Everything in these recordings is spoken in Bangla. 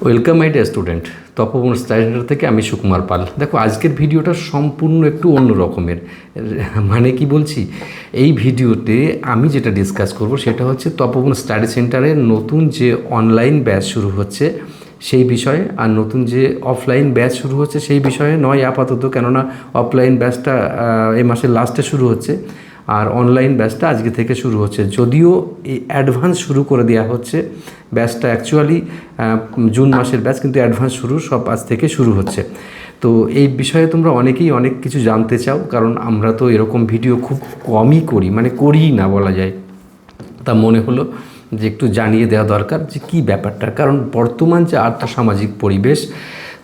Welcome my dear student, Tapoban study থেকে আমি সুকুমার পাল। দেখো, আজকের ভিডিওটা সম্পূর্ণ একটু অন্য রকমের। মানে কি বলছি, এই ভিডিওতে আমি যেটা ডিসকাস করব সেটা হচ্ছে তপবন স্টাডি সেন্টারের নতুন যে অনলাইন ব্যাচ শুরু হচ্ছে সেই বিষয়ে, আর নতুন যে অফলাইন ব্যাচ শুরু হচ্ছে সেই বিষয়ে নয় আপাতত, কেননা অফলাইন ব্যাচটা এই মাসের লাস্টে শুরু হচ্ছে আর অনলাইন ব্যাচটা আজকে থেকে শুরু হচ্ছে। যদিও এই অ্যাডভান্স শুরু করে দেওয়া হচ্ছে, ব্যাচটা অ্যাকচুয়ালি জুন মাসের ব্যাচ, কিন্তু অ্যাডভান্স সব আজ থেকে শুরু হচ্ছে। তো এই বিষয়ে তোমরা অনেকেই অনেক কিছু জানতে চাও, কারণ আমরা তো এরকম ভিডিও খুব কমই করি, মানে করিই না বলা যায়। তা মনে হলো যে একটু জানিয়ে দেওয়া দরকার যে কী ব্যাপারটা, কারণ বর্তমান যে আর্থসামাজিক পরিবেশ,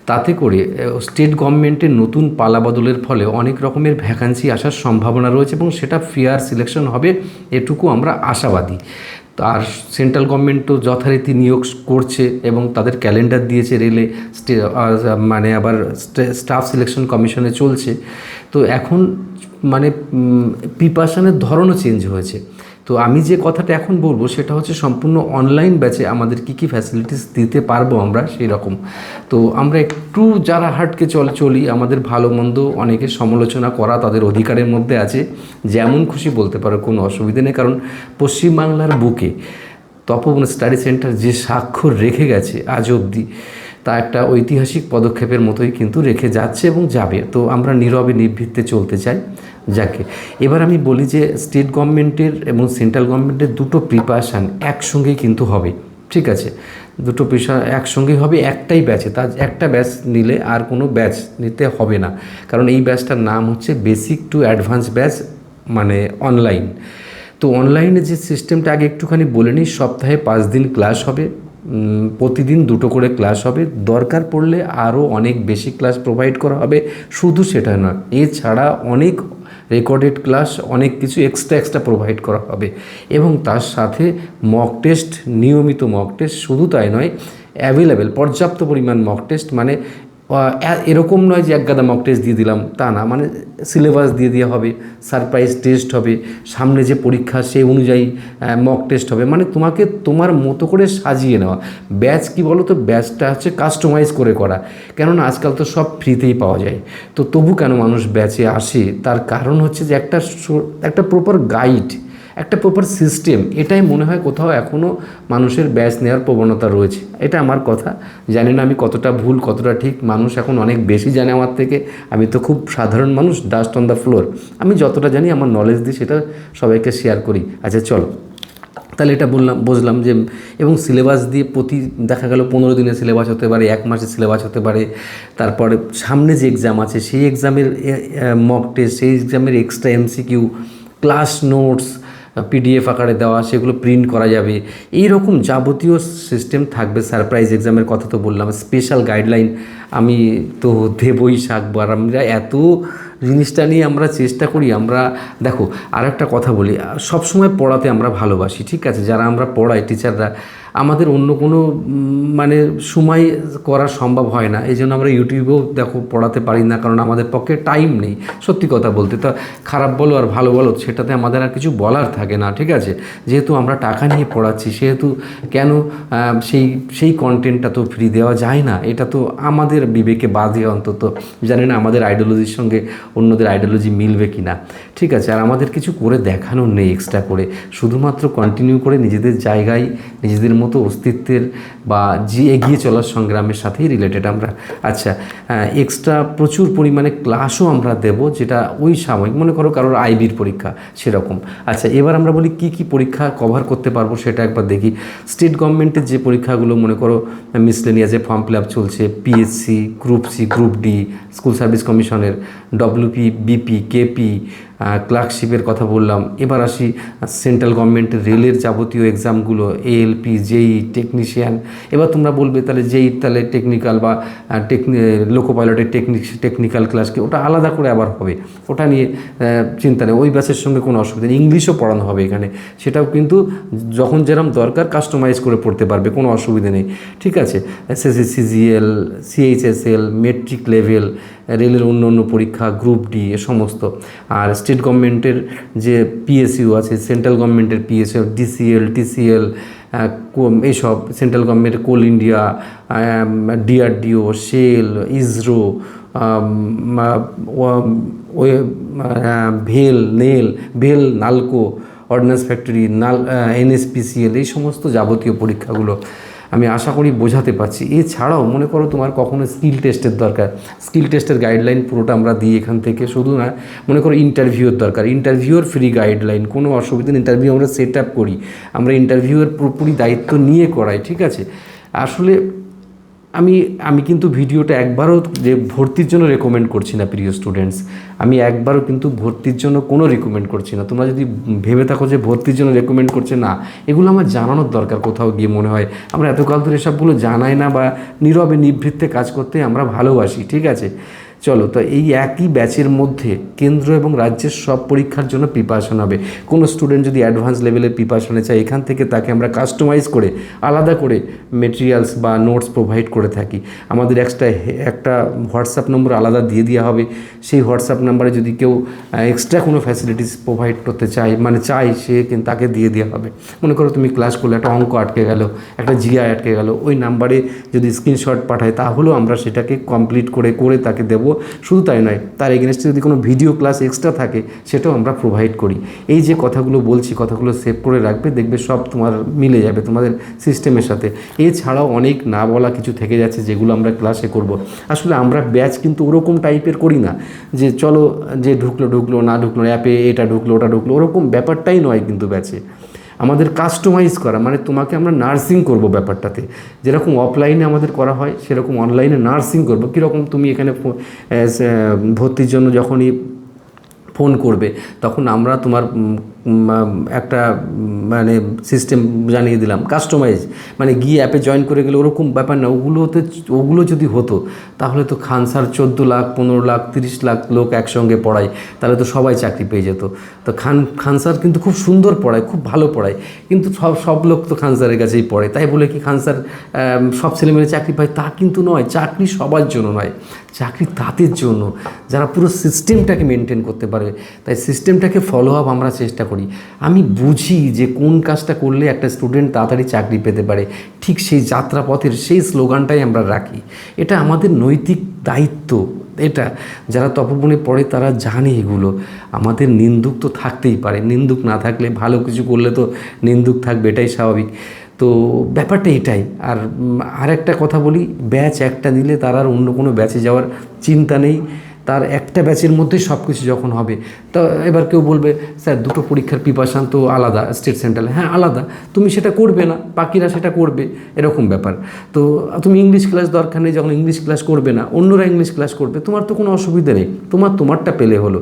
তাতে করে স্টেট গভর্নমেন্টের নতুন পালাবদলের ফলে অনেক রকমের ভ্যাকান্সি আসার সম্ভাবনা রয়েছে এবং সেটা ফেয়ার সিলেকশন হবে, এটুকু আমরা আশাবাদী। আর সেন্ট্রাল গভর্নমেন্টও যথারীতি নিয়োগ করছে এবং তাদের ক্যালেন্ডার দিয়েছে, রেলে মানে আবার স্টাফ সিলেকশন কমিশনে চলছে। তো এখন মানে প্রিপারেশনের ধরনও চেঞ্জ হয়েছে। তো আমি যে কথাটা এখন বলবো সেটা হচ্ছে সম্পূর্ণ অনলাইন ব্যাচে আমাদের কী কী ফ্যাসিলিটিস দিতে পারবো আমরা সেই রকম। তো আমরা একটু যারা হাটকে চলি, আমাদের ভালো মন্দ অনেকের সমালোচনা করা তাদের অধিকারের মধ্যে আছে, যেমন খুশি বলতে পারো, কোনো অসুবিধা নেই। কারণ পশ্চিমবাংলার বুকে তপবন স্টাডি সেন্টার যে স্বাক্ষর রেখে গেছে আজ অবধি, তা একটা ঐতিহাসিক পদক্ষেপের মতোই কিন্তু রেখে যাচ্ছে এবং যাবে। তো আমরা নীরবে নির্ভীতে চলতে চাই। যাকে এবার আমি বলি যে স্টেট গভর্নমেন্টের এবং সেন্ট্রাল গভর্নমেন্টের দুটো প্রিপারেশান একসঙ্গেই কিন্তু হবে, ঠিক আছে? দুটো পেশা একসঙ্গেই হবে একটাই ব্যাচে। তার একটা ব্যাচ নিলে আর কোনো ব্যাচ নিতে হবে না, কারণ এই ব্যাচটার নাম হচ্ছে বেসিক টু অ্যাডভান্স ব্যাচ, মানে অনলাইন। তো অনলাইনে যে সিস্টেমটা আগে একটুখানি বলে নিই, সপ্তাহে 5 দিন ক্লাস হবে, প্রতিদিন 2টো করে ক্লাস হবে, দরকার পড়লে আরও অনেক বেশি ক্লাস প্রোভাইড করা হবে। শুধু সেটা নয়, এছাড়া অনেক রেকর্ডেড ক্লাস, অনেক কিছু এক্সট্রা প্রোভাইড করা হবে এবং তার সাথে মক টেস্ট, নিয়মিত মক টেস্ট। শুধু তাই নয়, অ্যাভেলেবেল পর্যাপ্ত পরিমাণ মক টেস্ট, মানে এরকম নয় যে একগাদা মক টেস্ট দিয়ে দিলাম, তা না। মানে সিলেবাস দিয়ে দেওয়া হবে, সারপ্রাইজ টেস্ট হবে, সামনে যে পরীক্ষা সেই অনুযায়ী মক টেস্ট হবে, মানে তোমাকে তোমার মতো করে সাজিয়ে নেওয়া। ব্যাচ কি বলো তো, ব্যাচটা হচ্ছে কাস্টমাইজ করে করা, কেননা আজকাল তো সব ফ্রিতেই পাওয়া যায়। তো তবু কেন মানুষ ব্যাচে আসে, তার কারণ হচ্ছে যে একটা প্রপার গাইড, একটা প্রপার সিস্টেম, এটাই মনে হয় কোথাও এখনও মানুষের ব্যাচ নেওয়ার প্রবণতা রয়েছে। এটা আমার কথা, জানি না আমি কতটা ভুল কতটা ঠিক। মানুষ এখন অনেক বেশি জানে আমার থেকে, আমি তো খুব সাধারণ মানুষ, ডাস্ট অন দ্য ফ্লোর। আমি যতটা জানি আমার নলেজ দিই সেটা সবাইকে শেয়ার করি। আচ্ছা চলো, তাহলে এটা বুঝলাম যে, এবং সিলেবাস দিয়ে দেখা গেল 15 দিনের সিলেবাস হতে পারে, 1 মাসের সিলেবাস হতে পারে। তারপরে সামনে যে এক্সাম আছে সেই এক্সামের মক টেস্ট, সেই এক্সামের extra MCQ, class notes PDF আকারে দেওয়া, সেগুলো প্রিন্ট করা যাবে, এই রকম যাবতীয় সিস্টেম থাকবে। সারপ্রাইজ এক্সামের কথা তো বললাম, স্পেশাল গাইডলাইন আমি তো দেবই থাকবো। আর আমরা এত জিনিসটা নিয়ে আমরা চেষ্টা করি। আমরা দেখো, আর একটা কথা বলি, সবসময় পড়াতে আমরা ভালোবাসি, ঠিক আছে? যারা আমরা পড়াই টিচাররা, আমাদের অন্য কোনো মানে সময় করা সম্ভব হয় না, এই জন্য আমরা ইউটিউবেও দেখো পড়াতে পারি না, কারণ আমাদের পক্ষে টাইম নেই। সত্যি কথা বলতে, তা খারাপ বলো আর ভালো বলো, সেটাতে আমাদের আর কিছু বলার থাকে না, ঠিক আছে? যেহেতু আমরা টাকা নিয়ে পড়াচ্ছি, সেহেতু কেন সেই কন্টেন্টটা তো ফ্রি দেওয়া যায় না, এটা তো আমাদের বিবেকে বাধে। অন্তত জানি না আমাদের আইডিওলজির সঙ্গে অন্যদের আইডিওলজি মিলবে কি না, ঠিক আছে? আর আমাদের কিছু করে দেখানো নেই এক্সট্রা করে, শুধুমাত্র কন্টিনিউ করে নিজেদের জায়গায় নিজেদের মতো অস্তিত্বের বা যে এগিয়ে চলার সংগ্রামের সাথেই রিলেটেড আমরা। আচ্ছা, এক্সট্রা প্রচুর পরিমাণে ক্লাসও আমরা দেব, যেটা ওই সাময়িক, মনে করো কারোর আইবির পরীক্ষা সেরকম। আচ্ছা, এবার আমরা বলি কি কি পরীক্ষা কভার করতে পারবো সেটা একবার দেখি। স্টেট গভর্নমেন্টের যে পরীক্ষাগুলো, মনে করো মিসলেনিয়াসে ফর্ম ফিল আপ চলছে, PSC, group C, group D, school service কমিশনের, ডব্লিউপি, বিপি, কেপি, ক্লার্কশিপের কথা বললাম। এবার আসি সেন্ট্রাল গভর্নমেন্টের রেলের যাবতীয় এক্সামগুলো, এএলপি, জেই, টেকনিশিয়ান। এবার তোমরা বলবে তাহলে জেই, তাহলে টেকনিক্যাল বা লোকো পাইলটের টেকনিক্যাল ক্লাস কি, ওটা আলাদা করে আবার হবে, ওটা নিয়ে চিন্তা নেই, ওই ব্যাচের সঙ্গে কোনো অসুবিধা নেই। ইংলিশও পড়ানো হবে এখানে, সেটাও কিন্তু যখন যেরকম দরকার কাস্টমাইজ করে পড়তে পারবে, কোনো অসুবিধা নেই, ঠিক আছে? SSC, CGL, CHSL, metric level, রেলের অন্য পরীক্ষা, গ্রুপ ডি, এ সমস্ত। আর স্টেট গভর্নমেন্টের যে পিএসইউ আছে, সেন্ট্রাল গভর্নমেন্টের পিএসইউ, ডিসিএল, টিসিএল, এইসব সেন্ট্রাল গভর্নমেন্টের কোল ইন্ডিয়া, ডিআরডিও, শেল, ইসরো, ভেল, নালকো, অর্ডিন্যান্স ফ্যাক্টরি, এনএসপিসিএল, এই সমস্ত যাবতীয় পরীক্ষাগুলো আমি আশা করি বোঝাতে পারছি। এছাড়াও মনে করো তোমার কখনো স্কিল টেস্টের দরকার, স্কিল টেস্টের গাইডলাইন পুরোটা আমরা দিই এখান থেকে। শুধু না, মনে করো ইন্টারভিউর দরকার, ইন্টারভিউর ফ্রি গাইডলাইন, কোনো অসুবিধা নেই, ইন্টারভিউ আমরা সেট আপ করি, আমরা ইন্টারভিউয়ের পুরোপুরি দায়িত্ব নিয়ে করাই, ঠিক আছে। আসলে আমি কিন্তু ভিডিওটা একবারও যে ভর্তির জন্য রেকমেন্ড করছি না প্রিয় স্টুডেন্টস, আমি একবারও কিন্তু ভর্তির জন্য কোনো রেকমেন্ড করছি না। তোমরা যদি ভেবে থাকো যে ভর্তির জন্য রেকমেন্ড করছে, না, এগুলো আমার জানানোর দরকার কোথাও গিয়ে মনে হয়। আমরা এতকাল ধরে এসবগুলো জানাই না বা নীরবে নিভৃত্তে কাজ করতে আমরা ভালোবাসি, ঠিক আছে। চলো, তো এই একই ব্যাচের মধ্যে কেন্দ্র এবং রাজ্যের সব পরীক্ষার জন্য প্রিপারেশন হবে। কোনো স্টুডেন্ট যদি অ্যাডভান্স লেভেলের প্রিপারেশনে চায়, এখান থেকে তাকে আমরা কাস্টমাইজ করে আলাদা করে মেটেরিয়ালস বা নোটস প্রোভাইড করে থাকি। আমাদের একটা হোয়াটসঅ্যাপ নম্বর আলাদা দিয়ে দেওয়া হবে। সেই হোয়াটসঅ্যাপ নাম্বারে যদি কেউ এক্সট্রা কোনো ফ্যাসিলিটিস প্রোভাইড করতে চায়, সে কিন্তু তাকে দিয়ে দেওয়া হবে। মনে করো তুমি ক্লাস করলে একটা অঙ্ক আটকে গেল, একটা জিআই আটকে গেল, ওই নাম্বারে যদি স্ক্রিনশট পাঠায় তাহলেও আমরা সেটাকে কমপ্লিট করে তাকে দেবো। শুধু তাই নয়, তার এগেনস্টে যদি কোনো ভিডিও ক্লাস এক্সট্রা থাকে সেটাও আমরা প্রোভাইড করি। এই যে কথাগুলো বলছি, কথাগুলো সেভ করে রাখবে, দেখবে সব তোমার মিলে যাবে তোমাদের সিস্টেমের সাথে। এছাড়াও অনেক না বলা কিছু থেকে যাচ্ছে যেগুলো আমরা ক্লাসে করব। আসলে আমরা ব্যাচ কিন্তু ওরকম টাইপের করি না যে চলো যে ঢুকলো না ঢুকলো, অ্যাপে এটা ঢুকলো ওটা ঢুকলো, ওরকম ব্যাপারটাই নয় কিন্তু ব্যাচে। আমাদের কাস্টমাইজ করা, মানে তোমাকে আমরা নার্সিং করব ব্যাপারটাতে, যেরকম অফলাইনে আমাদের করা হয় সেরকম অনলাইনে নার্সিং করব। কীরকম, তুমি এখানে ভর্তির জন্য যখনই ফোন করবে তখন আমরা তোমার একটা মানে সিস্টেম জানিয়ে দিলাম, কাস্টমাইজ, মানে গিয়ে অ্যাপে জয়েন করে গেলে ওরকম ব্যাপার না। ওগুলো যদি হতো তাহলে তো খান স্যার 14 লাখ 15 লাখ 30 লাখ লোক একসঙ্গে পড়ায়, তাহলে তো সবাই চাকরি পেয়ে যেত। তো খান স্যার কিন্তু খুব সুন্দর পড়ায়, খুব ভালো পড়ায়, কিন্তু সব লোক তো খান স্যারের কাছেই পড়ে। তাই বলে কি খান স্যার সব ছেলেমেয়ে চাকরি পায় তা কিন্তু নয়। চাকরি সবার জন্য নয়, চাকরি তাদের জন্য যারা পুরো সিস্টেমটাকে মেনটেন করতে পারবে। তাই সিস্টেমটাকে ফলো আপ আমরা চেষ্টা করি। আমি বুঝি যে কোন কাজটা করলে একটা স্টুডেন্ট তাড়াতাড়ি চাকরি পেতে পারে, ঠিক সেই যাত্রাপথের সেই স্লোগানটাই আমরা রাখি। এটা আমাদের নৈতিক দায়িত্ব। এটা যারা তপবনে পড়ে তারা জানে এগুলো। আমাদের নিন্দুক তো থাকতেই পারে, নিন্দুক না থাকলে, ভালো কিছু করলে তো নিন্দুক থাকবে, এটাই স্বাভাবিক। তো ব্যাপারটা এটাই। আর একটা কথা বলি, ব্যাচ একটা নিলে তার আর অন্য কোনো ব্যাচে যাওয়ার চিন্তা নেই। তার একটা ব্যাচের মধ্যেই সব কিছু যখন হবে, তো এবার কেউ বলবে স্যার দুটো পরীক্ষার প্রিপারেশান তো আলাদা, স্টেট সেন্ট্রাল, হ্যাঁ আলাদা, তুমি সেটা করবে না, বাকিরা সেটা করবে, এরকম ব্যাপার। তো তুমি ইংলিশ ক্লাস দরকার নেই, যখন ইংলিশ ক্লাস করবে না অন্যরা ইংলিশ ক্লাস করবে, তোমার তো কোনো অসুবিধা নেই, তোমারটা পেলে হলো।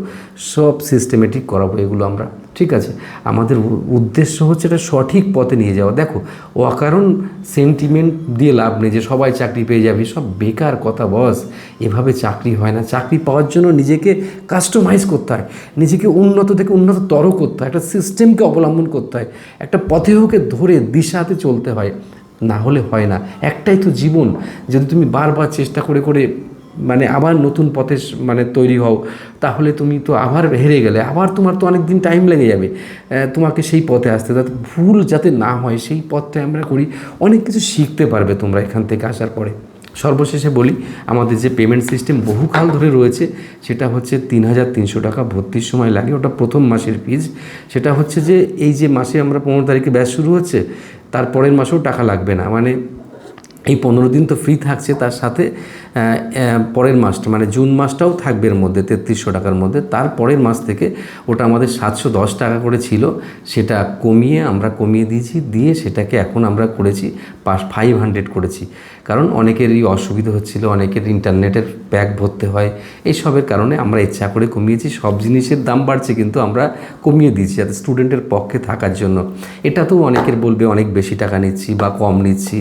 সব সিস্টেমেটিক করাবো এগুলো আমরা, ঠিক আছে। আমাদের উদ্দেশ্য হচ্ছে এটা সঠিক পথে নিয়ে যাওয়া। দেখো, অকারণ সেন্টিমেন্ট দিয়ে লাভ নেই যে সবাই চাকরি পেয়ে যাবে, সব বেকার কথা বস। এভাবে চাকরি হয় না। চাকরি পাওয়ার জন্য নিজেকে কাস্টমাইজ করতে হয়, নিজেকে উন্নত থেকে উন্নততর করতে হয়, একটা সিস্টেমকে অবলম্বন করতে হয়, একটা পথেহকে ধরে দিশাতে চলতে হয়, না হলে হয় না। একটাই তো জীবন। যদি তুমি বারবার চেষ্টা করে মানে আবার নতুন পথে মানে তৈরি হও, তাহলে তুমি তো আবার হেরে গেলে, আবার তোমার তো অনেক দিন টাইম লেগে যাবে তোমাকে সেই পথে আসতে। যাতে ভুল যাতে না হয় সেই পথটা আমরা করি, অনেক কিছু শিখতে পারবে তোমরা এখান থেকে আসার পরে। সর্বশেষে বলি, আমাদের যে পেমেন্ট সিস্টেম বহুকাল ধরে রয়েছে সেটা হচ্ছে 3,300 টাকা ভর্তির সময় লাগে, ওটা প্রথম মাসের ফিজ। সেটা হচ্ছে যে এই যে মাসে আমরা 15 তারিখে ব্যাচ শুরু হচ্ছে, তার পরের মাসেও টাকা লাগবে না, মানে এই 15 দিন তো ফ্রি থাকছে, তার সাথে পরের মাসটা মানে জুন মাসটাও থাকবে এর মধ্যে 3300 টাকার মধ্যে। তার পরের মাস থেকে ওটা আমাদের 710 টাকা করে ছিল, সেটা আমরা কমিয়ে দিয়েছি, দিয়ে সেটাকে এখন আমরা করেছি 500 করেছি। কারণ অনেকেরই অসুবিধা হচ্ছিল, অনেকের ইন্টারনেটের প্যাক ভরতে হয়, এইসবের কারণে আমরা ইচ্ছা করে কমিয়েছি। সব জিনিসের দাম বাড়ছে কিন্তু আমরা কমিয়ে দিয়েছি যাতে স্টুডেন্টের পক্ষে থাকার জন্য। এটা তো অনেকের বলবে অনেক বেশি টাকা নিচ্ছি বা কম নিচ্ছি,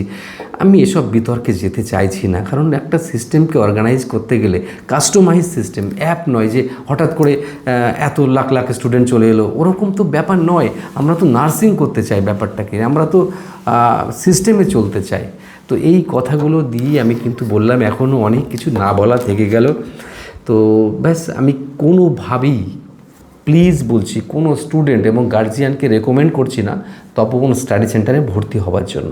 আমি এসব বিতর্কে যেতে চাইছি না। কারণ একটা সিস্টেমকে অর্গানাইজ করতে গেলে কাস্টমাইজ সিস্টেম, অ্যাপ নয় যে হঠাৎ করে এত লাখ লাখ স্টুডেন্ট চলে এলো, ওরকম তো ব্যাপার নয়। আমরা তো নার্সিং করতে চাই ব্যাপারটাকে, আমরা তো সিস্টেমে চলতে চাই। তো এই কথাগুলো দিয়ে আমি কিন্তু বললাম, এখনও অনেক কিছু না বলা থেকে গেল। তো ব্যাস, আমি কোনোভাবেই প্লিজ বলছি, কোনো স্টুডেন্ট এবং গার্জিয়ানকে রেকমেন্ড করছি না তপবন স্টাডি সেন্টারে ভর্তি হওয়ার জন্য।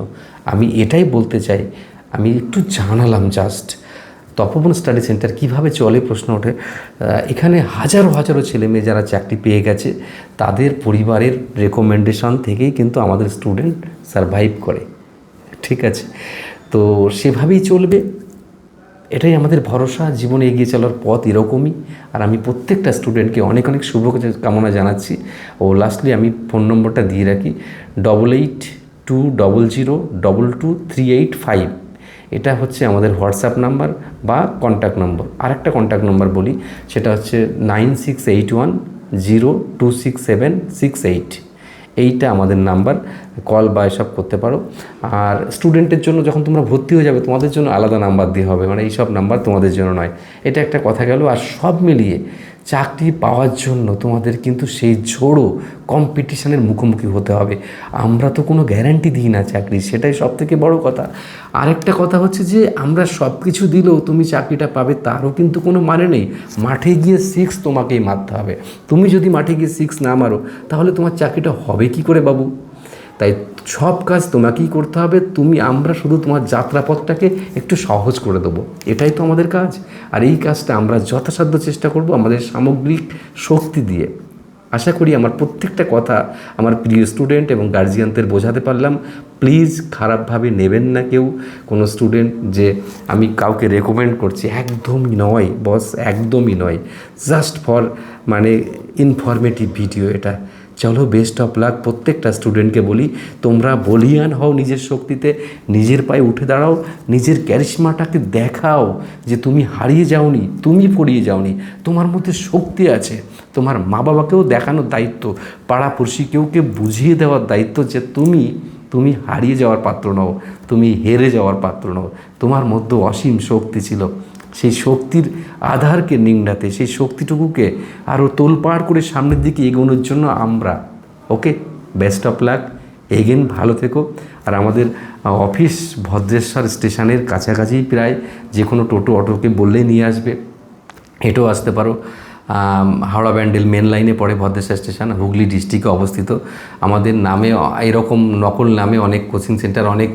আমি এটাই বলতে চাই, আমি একটু জানালাম জাস্ট তপবন স্টাডি সেন্টার কীভাবে চলে প্রশ্ন ওঠে। এখানে হাজারো হাজারো ছেলেমেয়ে যারা চাকরি পেয়ে গেছে তাদের পরিবারের রেকমেন্ডেশন থেকেই কিন্তু আমাদের স্টুডেন্ট সারভাইভ করে, ঠিক আছে? তো সেভাবেই চলবে, এটাই আমাদের ভরসা, জীবনে এগিয়ে চলার পথ এরকমই। আর আমি প্রত্যেকটা স্টুডেন্টকে অনেক অনেক শুভকামনা জানাচ্ছি। ও লাস্টলি আমি ফোন নম্বরটা দিয়ে রাখি 8820022385। এটা হচ্ছে আমাদের হোয়াটসঅ্যাপ নাম্বার বা কন্ট্যাক্ট নম্বর। আরেকটা কন্ট্যাক্ট নম্বর বলি, সেটা হচ্ছে 9681026768। এইটা আমাদের নাম্বার, কল বা এসব করতে পারো। আর স্টুডেন্টের জন্য যখন তোমরা ভর্তি হয়ে যাবে তোমাদের জন্য আলাদা নাম্বার দিয়ে হবে, মানে এইসব নাম্বার তোমাদের জন্য নয়। এটা একটা কথা গেল। আর সব মিলিয়ে চাকরি পাওয়ার জন্য তোমাদের কিন্তু সেই ঝোড়ো কম্পিটিশানের মুখোমুখি হতে হবে। আমরা তো কোনো গ্যারান্টি দিই না চাকরি, সেটাই সব থেকে বড় কথা। আরেকটা কথা হচ্ছে যে আমরা সব কিছু দিলেও তুমি চাকরিটা পাবে তারও কিন্তু কোনো মানে নেই। মাঠে গিয়ে 6 তোমাকেই মারতে হবে। তুমি যদি মাঠে গিয়ে 6 না মারো তাহলে তোমার চাকরিটা হবে কি করে বাবু? তাই সব কাজ তোমাকেই করতে হবে। আমরা শুধু তোমার যাত্রাপথটাকে একটু সহজ করে দেবো, এটাই তো আমাদের কাজ। আর এই কাজটা আমরা যথাসাধ্য চেষ্টা করব আমাদের সামগ্রিক শক্তি দিয়ে। আশা করি আমার প্রত্যেকটা কথা আমার প্রিয় স্টুডেন্ট এবং গার্জিয়ানদের বোঝাতে পারলাম। প্লিজ খারাপভাবে নেবেন না কেউ কোনো স্টুডেন্ট যে আমি কাউকে রেকমেন্ড করছি, একদমই নয় বস, একদমই নয়। জাস্ট ফর ইনফরমেটিভ ভিডিও এটা। চলো, বেস্ট অফ লাক প্রত্যেকটা স্টুডেন্টকে বলি, তোমরা বলিয়ান হও নিজের শক্তিতে, নিজের পায়ে উঠে দাঁড়াও, নিজের ক্যারিশমাটাকে দেখাও যে তুমি হারিয়ে যাওনি, তুমি পড়িয়ে যাওনি, তোমার মধ্যে শক্তি আছে। তোমার মা বাবাকেও দেখানোর দায়িত্ব, পাড়াপড়শি কেউকে বুঝিয়ে দেওয়ার দায়িত্ব যে তুমি হারিয়ে যাওয়ার পাত্র নও, তুমি হেরে যাওয়ার পাত্র নও। তোমার মধ্যে অসীম শক্তি ছিল। সেই শক্তির আধারকে নিংড়াতে, সেই শক্তিটুকুকে আরও তোলপাড় করে সামনের দিকে এগোনোর জন্য আমরা ওকে, বেস্ট অফ লাক, এগেন ভালো থেকো। আর আমাদের অফিস ভদ্রেশ্বর স্টেশনের কাছাকাছি, প্রায় যে কোনো টোটো অটোকে বললেই নিয়ে আসবে, হেঁটেও আসতে পারো। হাওড়া ব্যান্ডেল মেন লাইনে পড়ে ভদ্রেশ্বর স্টেশন, হুগলি ডিস্ট্রিক্টে অবস্থিত। আমাদের নামে এরকম নকল নামে অনেক কোচিং সেন্টার, অনেক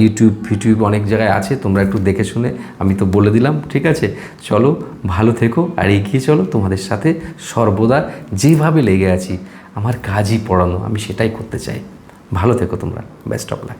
ইউটিউব অনেক জায়গায় আছে, তোমরা একটু দেখে শুনে, আমি তো বলে দিলাম, ঠিক আছে? চলো, ভালো থেকো আর এগিয়ে চলো। তোমাদের সাথে সর্বদা যেভাবে লেগে আছি, আমার কাজই পড়ানো, আমি সেটাই করতে চাই। ভালো থেকো তোমরা, বেস্ট অফ লাক।